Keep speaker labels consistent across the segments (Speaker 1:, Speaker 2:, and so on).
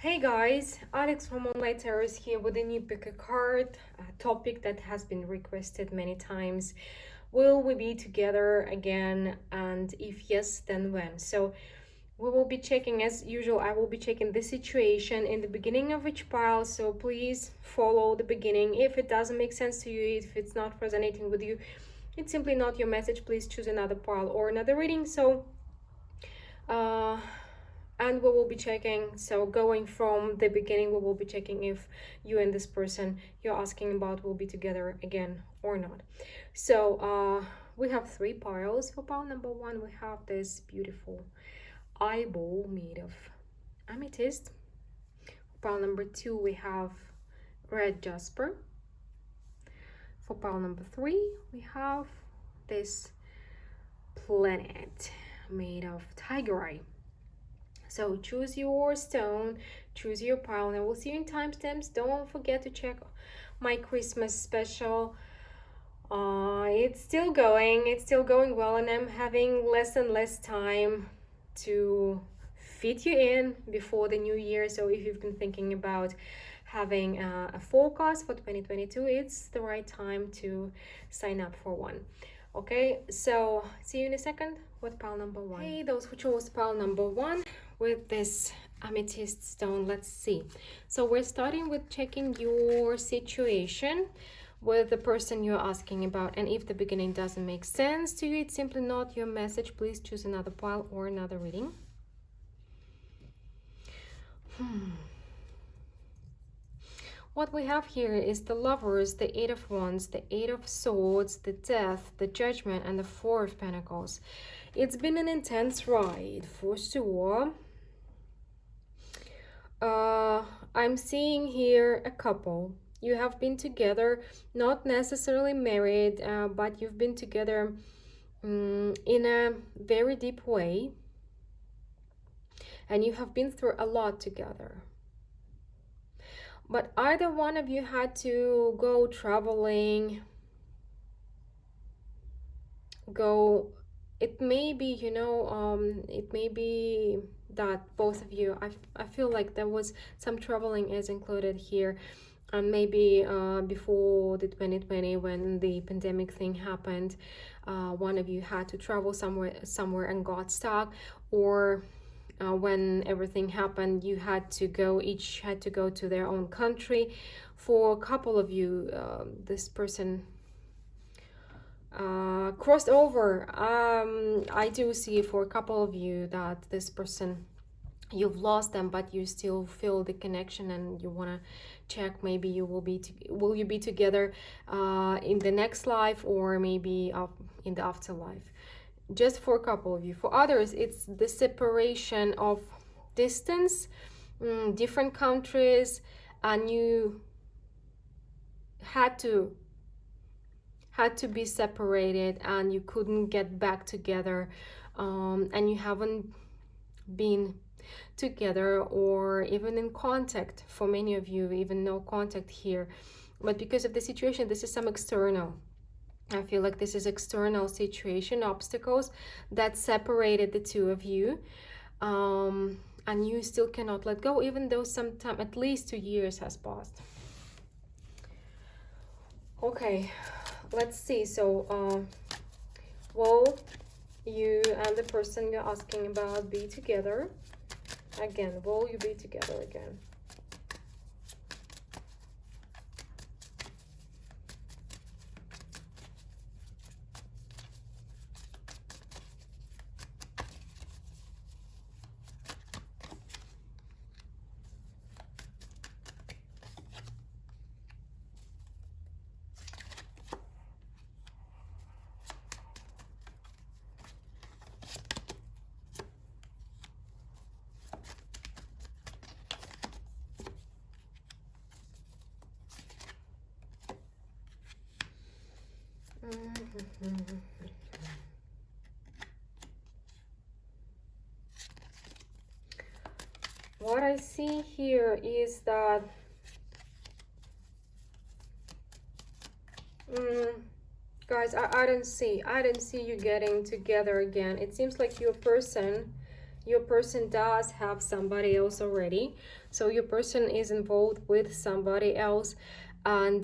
Speaker 1: Hey guys, Alex from Online Tarot is here with a new pick a card, a topic that has been requested many times. Will we be together again? And if yes, then when? So we will be checking, as usual, I will be checking the situation in the beginning of each pile. So please follow the beginning. If it doesn't make sense to you, if it's not resonating with you, it's simply not your message. Please choose another pile or another reading. So uh and we will be checking, so going from the beginning, we will be checking if you and this person you're asking about will be together again or not. So we have three piles. For pile number one, we have this beautiful eyeball made of amethyst. For pile number two, we have red jasper. For pile number three, we have this planet made of tiger eye. So choose your stone, choose your pile, and I will see you in timestamps. Don't forget to check my Christmas special. It's still going well, and I'm having less and less time to fit you in before the new year. So if you've been thinking about having a forecast for 2022, it's the right time to sign up for one. Okay, so see you in a second with pile number one. Hey, those who chose pile number one with this amethyst stone, let's see. So we're starting with checking your situation with the person you're asking about, and if the beginning doesn't make sense to you, it's simply not your message. Please choose another pile or another reading. What we have here is the Lovers, the Eight of Wands, the Eight of Swords, the Death, the Judgment, and the Four of Pentacles. It's been an intense ride for sure. I'm seeing here a couple. You have been together, not necessarily married, but you've been together in a very deep way. And you have been through a lot together. But either one of you had to go traveling, it may be, it may be that both of you, I feel like there was some traveling is included here. And maybe before the 2020, when the pandemic thing happened, one of you had to travel somewhere and got stuck, or when everything happened, you had to go, each had to go to their own country. For a couple of you, this person crossed over. I do see for a couple of you that this person, you've lost them, but you still feel the connection, and you want to check maybe you will you be together in the next life, or maybe in the afterlife. Just for a couple of you. For others, it's the separation of distance, different countries, and you had to be separated, and you couldn't get back together, and you haven't been together or even in contact. For many of you, even no contact here, but because of the situation, this is some external. I feel like this is external situation, obstacles that separated the two of you, and you still cannot let go, even though sometime, at least 2 years has passed. Okay, let's see. So will you and the person you're asking about be together again? Will you be together again? What I see here is that guys, I don't see you getting together again. It seems like your person Your person does have somebody else already. So your person is involved with somebody else, and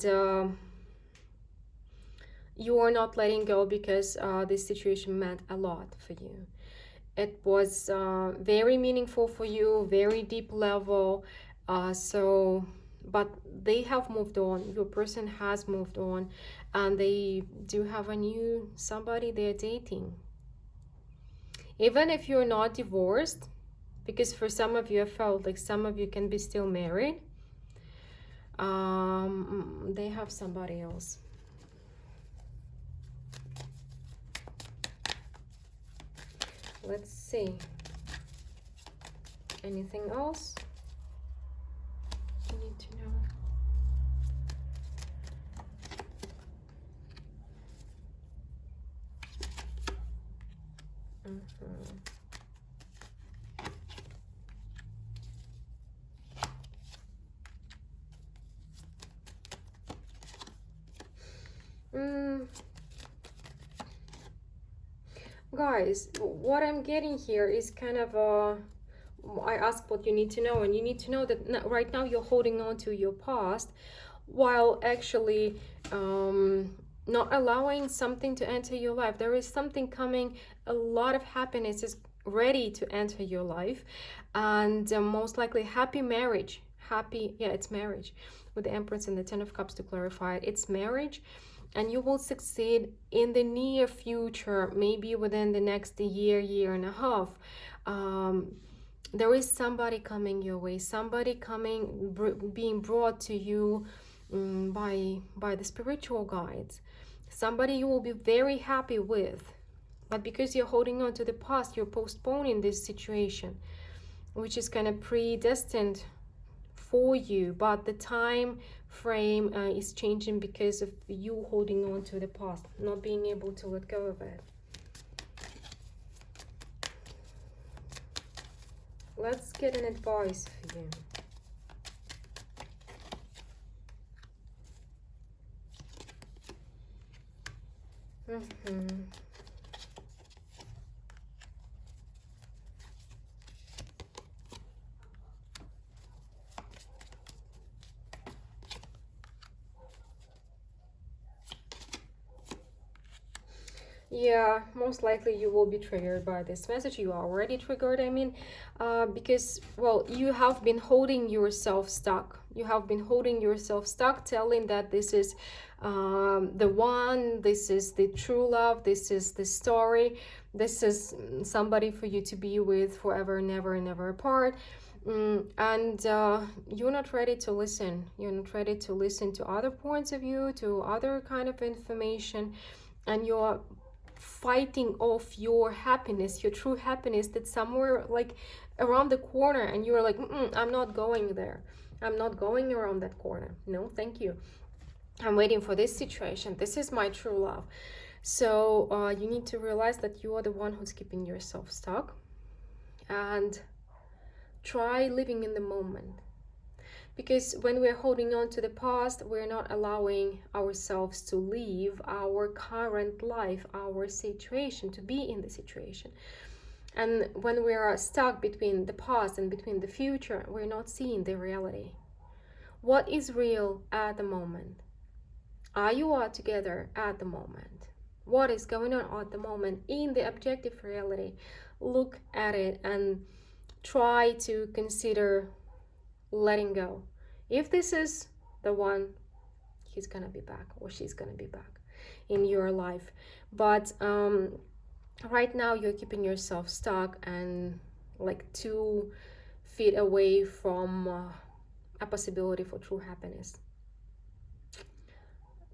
Speaker 1: you are not letting go because this situation meant a lot for you. It was very meaningful for you, very deep level. But they have moved on. Your person has moved on, and they do have a new somebody they're dating. Even if you're not divorced, because for some of you, I felt like some of you can be still married. They have somebody else. Let's see. Anything else you need to know? Guys, what I'm getting here is kind of I asked what you need to know, and you need to know that right now you're holding on to your past while actually not allowing something to enter your life. There is something coming, a lot of happiness is ready to enter your life, and most likely happy marriage. It's marriage with the Empress and the Ten of Cups to clarify it. It's marriage, and you will succeed in the near future, maybe within the next year and a half. There is somebody coming your way, somebody coming, being brought to you by the spiritual guides, somebody you will be very happy with. But because you're holding on to the past, you're postponing this situation, which is kind of predestined for you, but the time frame is changing because of you holding on to the past, not being able to let go of it. Let's get an advice for you. Yeah, most likely you will be triggered by this message. You are already triggered, I mean, because, well, you have been holding yourself stuck. You have been holding yourself stuck, telling that this is the one, this is the true love, this is the story, this is somebody for you to be with forever, never, never apart. And you're not ready to listen. You're not ready to listen to other points of view, to other kind of information, and you're fighting off your happiness, your true happiness, that's somewhere like around the corner, and you're like, I'm not going there, I'm not going around that corner, no thank you, I'm waiting for this situation, this is my true love. So you need to realize that you are the one who's keeping yourself stuck, and try living in the moment. Because when we're holding on to the past, we're not allowing ourselves to live our current life, our situation, to be in the situation. And when we are stuck between the past and between the future, we're not seeing the reality. What is real at the moment? Are you all together at the moment? What is going on at the moment in the objective reality? Look at it and try to consider letting go. If this is the one, he's gonna be back, or she's gonna be back in your life. But right now you're keeping yourself stuck and like 2 feet away from a possibility for true happiness.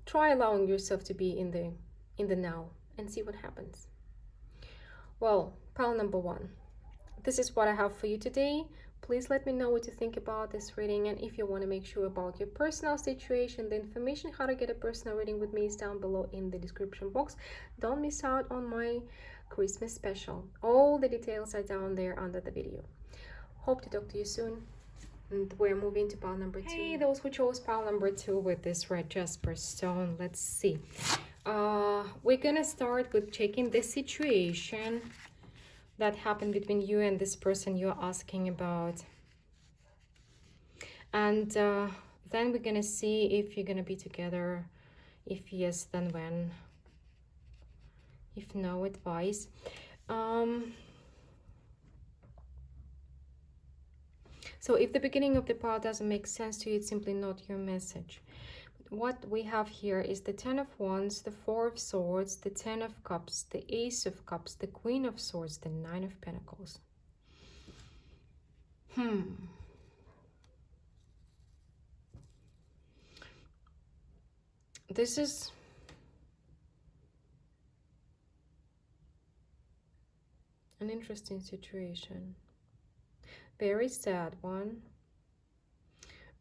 Speaker 1: Try allowing yourself to be in the now and see what happens. Well, pile number 1. This is what I have for you today. Please let me know what you think about this reading, and if you want to make sure about your personal situation, the information how to get a personal reading with me is down below in the description box. Don't miss out on my Christmas special. All the details are down there under the video. Hope to talk to you soon. And we're moving to pile number 2. Hey, those who chose pile number 2 with this red jasper stone, let's see. We're gonna start with checking the situation that happened between you and this person you're asking about. And then we're gonna see if you're gonna be together. If yes, then when. If no, advice. So if the beginning of the pile doesn't make sense to you, it's simply not your message. What we have here is the Ten of Wands, the Four of Swords, the Ten of Cups, the Ace of Cups, the Queen of Swords, the Nine of Pentacles. This is an interesting situation. Very sad one.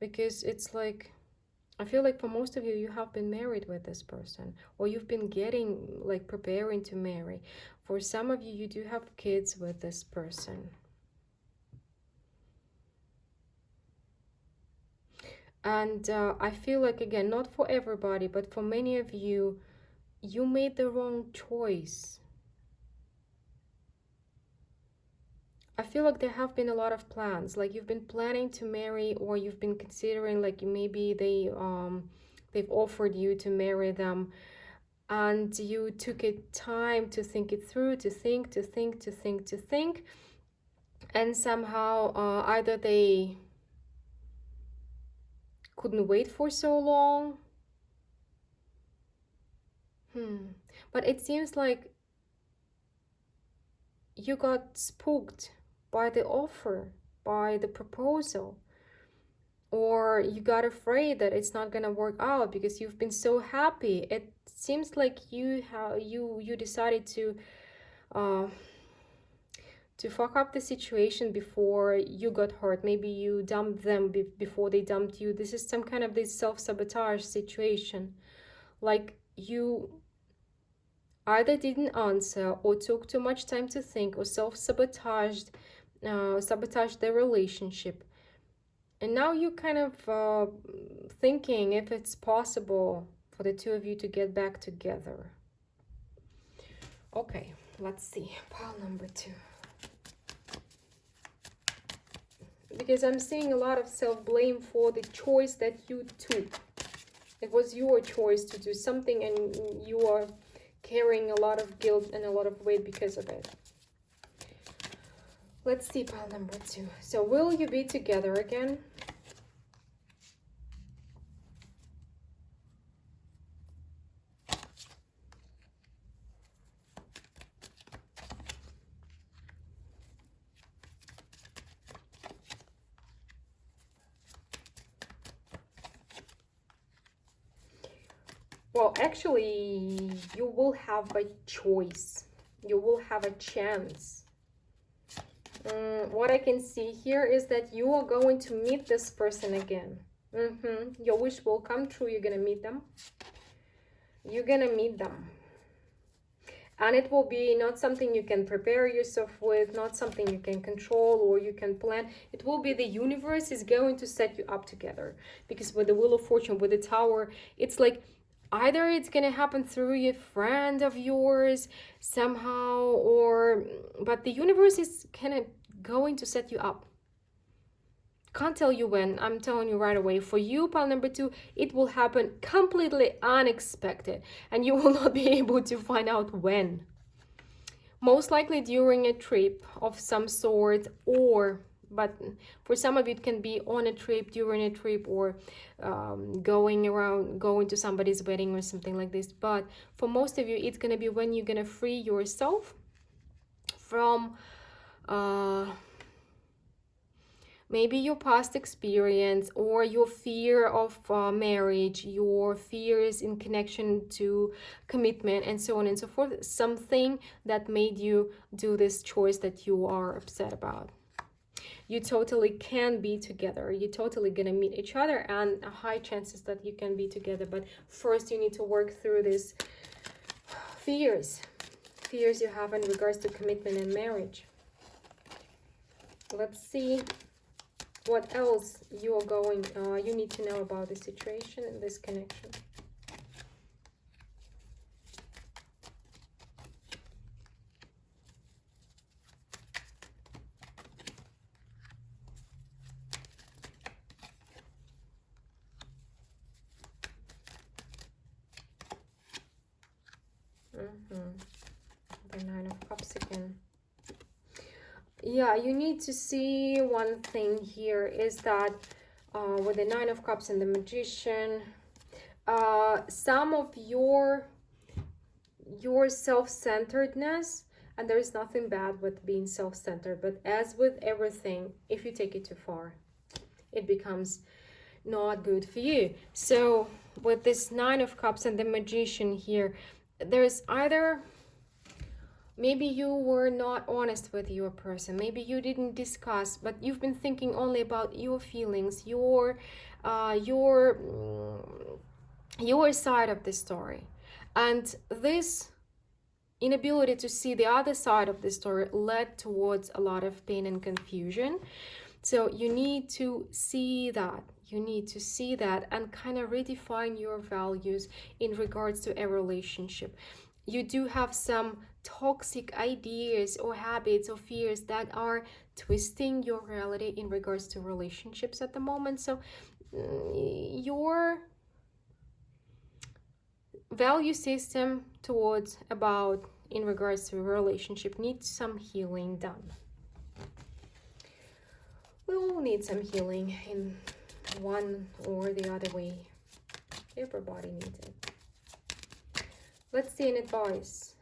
Speaker 1: Because it's like, I feel like for most of you, you have been married with this person, or you've been getting, like, preparing to marry. For some of you, you do have kids with this person. And I feel like, again, not for everybody, but for many of you, you made the wrong choice. I feel like there have been a lot of plans, like you've been planning to marry, or you've been considering, like maybe they've offered you to marry them, and you took it time to think it through, to think, and somehow either they couldn't wait for so long. But it seems like you got spooked by the offer, by the proposal, or you got afraid that it's not gonna work out because you've been so happy. It seems like you decided to fuck up the situation before you got hurt. Maybe you dumped them before they dumped you. This is some kind of this self-sabotage situation, like you either didn't answer, or took too much time to think, or self-sabotaged the relationship. And now you're kind of thinking if it's possible for the two of you to get back together. Okay, let's see. Pile number 2. Because I'm seeing a lot of self-blame for the choice that you took. It was your choice to do something, and you are carrying a lot of guilt and a lot of weight because of it. Let's see, pile number 2. So will you be together again? Well, actually, you will have a choice. You will have a chance. What I can see here is that you are going to meet this person again. Your wish will come true. You're going to meet them. You're going to meet them. And it will be not something you can prepare yourself with, not something you can control or you can plan. It will be the universe is going to set you up together. Because with the Wheel of Fortune, with the Tower, it's like either it's going to happen through a friend of yours somehow, but the universe is kind of going to set you up. Can't tell you when, I'm telling you right away. For you, pile number 2, it will happen completely unexpected, and you will not be able to find out when. Most likely during a trip of some sort, but for some of you it can be on a trip, during a trip, or going to somebody's wedding or something like this. But for most of you, it's going to be when you're going to free yourself from maybe your past experience, or your fear of marriage, your fears in connection to commitment, and so on and so forth. Something that made you do this choice that you are upset about. You totally can be together. You're totally gonna meet each other, and high chances that you can be together. But first you need to work through these fears you have in regards to commitment and marriage. Let's see what else you need to know about this situation and this connection. The Nine of Cups again. Yeah, you need to see one thing here is that with the Nine of Cups and the Magician, some of your self-centeredness, and there is nothing bad with being self-centered, but as with everything, if you take it too far, it becomes not good for you. So with this Nine of Cups and the Magician here, there's either maybe you were not honest with your person, maybe you didn't discuss, but you've been thinking only about your feelings, your side of the story, and this inability to see the other side of the story led towards a lot of pain and confusion. So you need to see that. You need to see that and kind of redefine your values in regards to a relationship. You do have some toxic ideas or habits or fears that are twisting your reality in regards to relationships at the moment. So your value system towards about in regards to a relationship needs some healing done. We all need some healing in one or the other way. Everybody needs it. Let's see an advice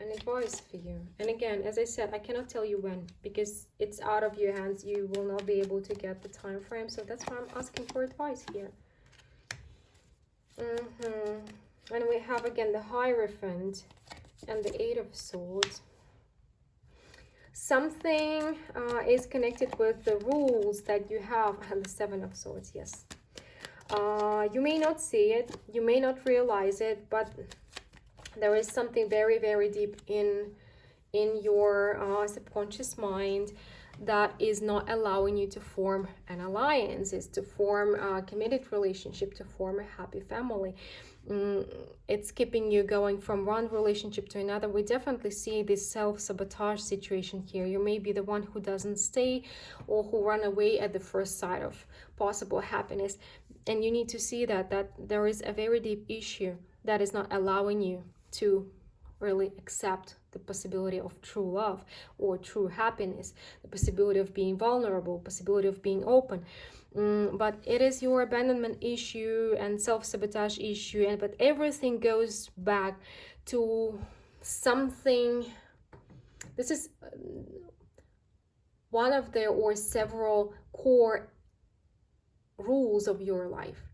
Speaker 1: for you. And again, as I said, I cannot tell you when because it's out of your hands. You will not be able to get the time frame, so that's why I'm asking for advice here. And we have again the Hierophant and the Eight of Swords. Something is connected with the rules that you have, and the Seven of Swords, yes. You may not see it, you may not realize it, but there is something very, very deep in your subconscious mind that is not allowing you to form an alliance, is to form a committed relationship, to form a happy family. It's keeping you going from one relationship to another. We definitely see this self-sabotage situation here. You may be the one who doesn't stay or who run away at the first sight of possible happiness. And you need to see that there is a very deep issue that is not allowing you to really accept the possibility of true love or true happiness, the possibility of being vulnerable, possibility of being open. But it is your abandonment issue and self-sabotage issue, but everything goes back to something. This is one of the or several core rules of your life.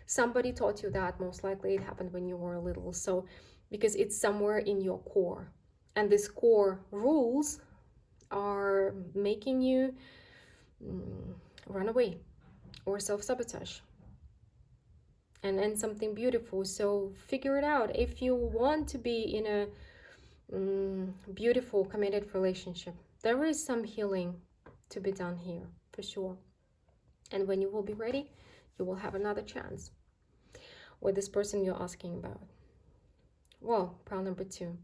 Speaker 1: Somebody taught you that. Most likely it happened when you were little. So because it's somewhere in your core, and these core rules are making you run away or self-sabotage and end something beautiful. So figure it out. If you want to be in a beautiful committed relationship, there is some healing to be done here for sure. And when you will be ready, you will have another chance with this person you're asking about. Well, pile number 2.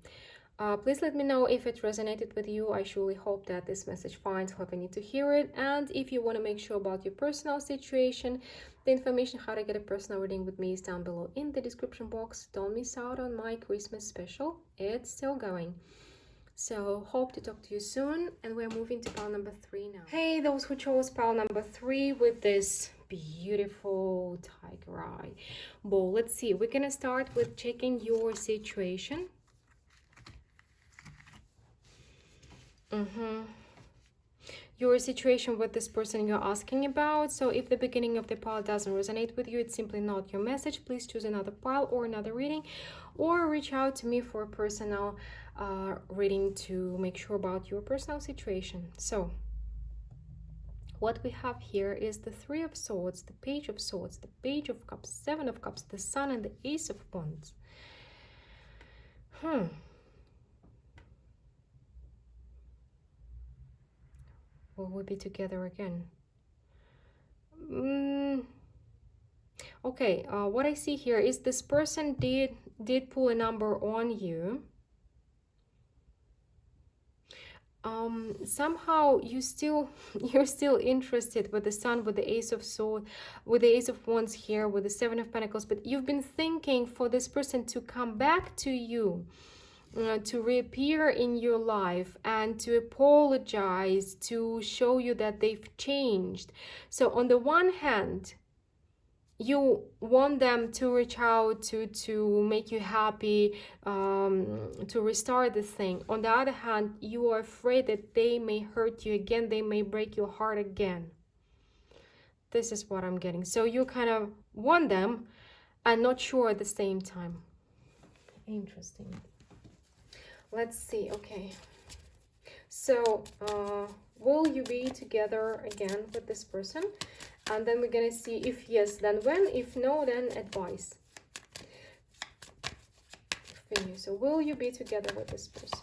Speaker 1: Please let me know if it resonated with you. I surely hope that this message finds whoever need to hear it. And if you want to make sure about your personal situation, the information how to get a personal reading with me is down below in the description box. Don't miss out on my Christmas special. It's still going. So hope to talk to you soon. And we're moving to pile number 3 now. Hey, those who chose pile number 3 with this beautiful tiger eye bowl. Let's see. We're gonna start with checking your situation. Your situation with this person you're asking about. So if the beginning of the pile doesn't resonate with you, it's simply not your message. Please choose another pile or another reading, or reach out to me for a personal reading to make sure about your personal situation. So what we have here is the Three of Swords, the Page of Swords, the Page of Cups, Seven of Cups, the Sun, and the Ace of Wands. Will we be together again? Okay, what I see here is this person did pull a number on you. Somehow you're still interested with the Sun, with the Ace of Swords, with the Ace of Wands here, with the Seven of Pentacles, but you've been thinking for this person to come back to you. to reappear in your life and to apologize, to show you that they've changed. So on the one hand, you want them to reach out to make you happy, to restart the thing. On the other hand, you are afraid that they may hurt you again, they may break your heart again. This is what I'm getting. So you kind of want them and not sure at the same time. Interesting. Let's see. Okay, so will you be together again with this person? And then we're gonna see if yes, then when, if no, then advice for you. So will you be together with this person?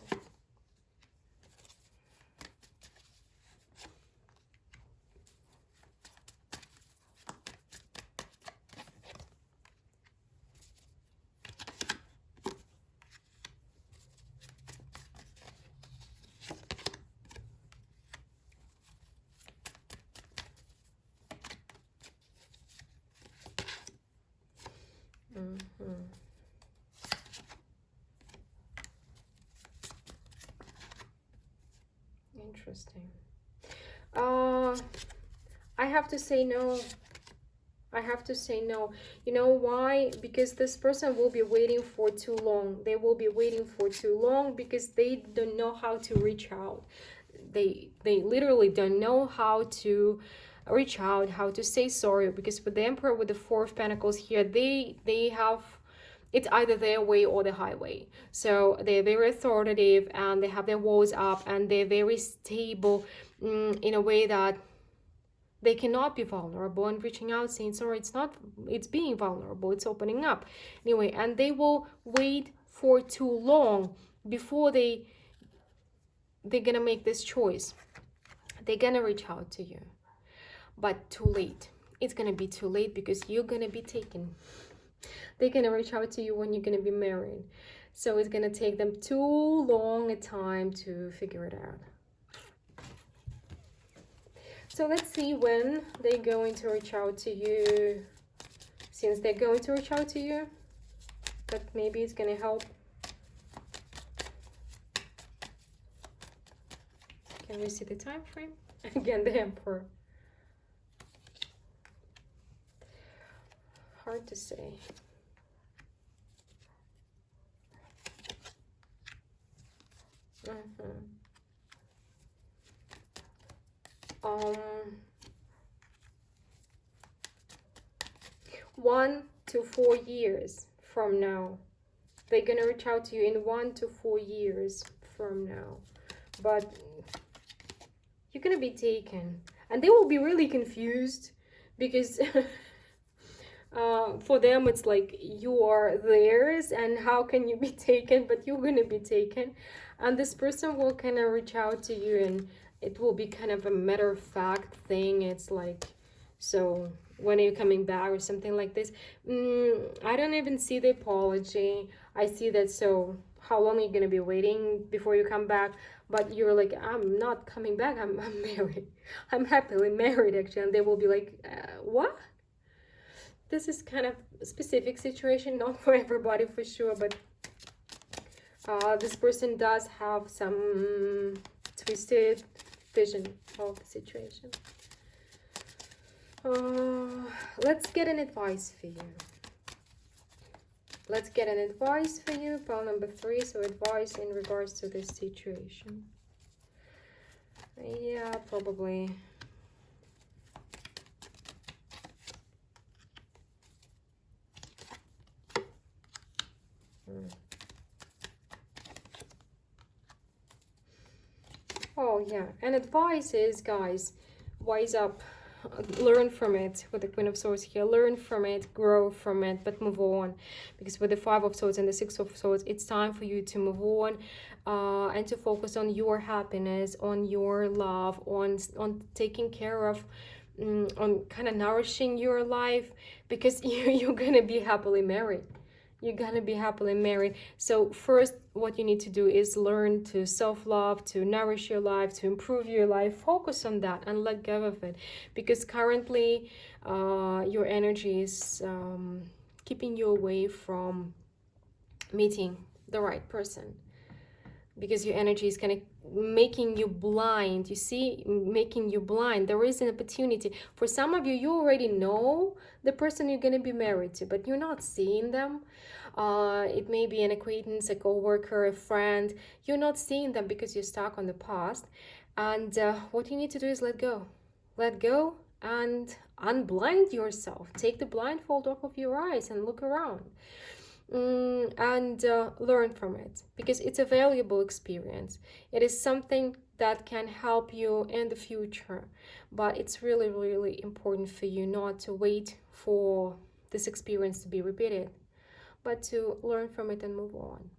Speaker 1: Interesting. I have to say no. I have to say no. You know why? Because this person will be waiting for too long. They will be waiting for too long because they don't know how to reach out. They literally don't know how to reach out, how to say sorry. Because with the Emperor, with the Four of Pentacles here, they have, it's either their way or the highway. So they're very authoritative and they have their walls up and they're very stable in a way that they cannot be vulnerable and reaching out saying sorry. It's being vulnerable, it's opening up anyway. And they will wait for too long before they're gonna make this choice. They're gonna reach out to you, but too late. It's gonna be too late because you're gonna be taken. They're gonna reach out to you when you're gonna be married. So it's gonna take them too long a time to figure it out. So let's see when they're going to reach out to you. Since they're going to reach out to you, but maybe it's gonna help. Can we see the time frame? Again, the Emperor. Hard to say. Um, 1 to 4 years from now. They're gonna reach out to you in 1 to 4 years from now. But you're gonna be taken. And they will be really confused because for them it's like you are theirs and how can you be taken, but you're gonna be taken. And this person will kind of reach out to you and it will be kind of a matter of fact thing. It's like, so when are you coming back or something like this? I don't even see the apology. I see that, so how long are you gonna be waiting before you come back? But you're like, I'm not coming back, I'm married. I'm happily married actually. And they will be like, what? This is kind of a specific situation, not for everybody for sure, but this person does have some twisted vision of the situation. Let's get an advice for you. Let's get an advice for you. Pile number 3. So advice in regards to this situation. Yeah, probably. Oh yeah, and advice is, guys, wise up, learn from it. With the Queen of Swords here, learn from it, grow from it, but move on. Because with the 5 of Swords and the 6 of Swords, it's time for you to move on and to focus on your happiness, on your love, on taking care of, on kind of nourishing your life, because you're gonna be happily married. You're gonna be happily married. So first, what you need to do is learn to self-love, to nourish your life, to improve your life. Focus on that and let go of it. Because currently, your energy is keeping you away from meeting the right person. because your energy is kind of making you blind. You see, making you blind. There is an opportunity. For some of you, you already know the person you're going to be married to, but you're not seeing them. It may be an acquaintance, a co-worker, a friend. You're not seeing them because you're stuck on the past. And what you need to do is let go. Let go and unblind yourself. Take the blindfold off of your eyes and look around. And learn from it, because it's a valuable experience. It is something that can help you in the future, but it's really, really important for you not to wait for this experience to be repeated, but to learn from it and move on.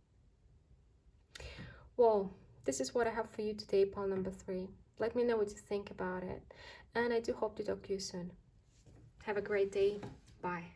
Speaker 1: Well, this is what I have for you today, pile number 3. Let me know what you think about it, and I do hope to talk to you soon. Have a great day. Bye.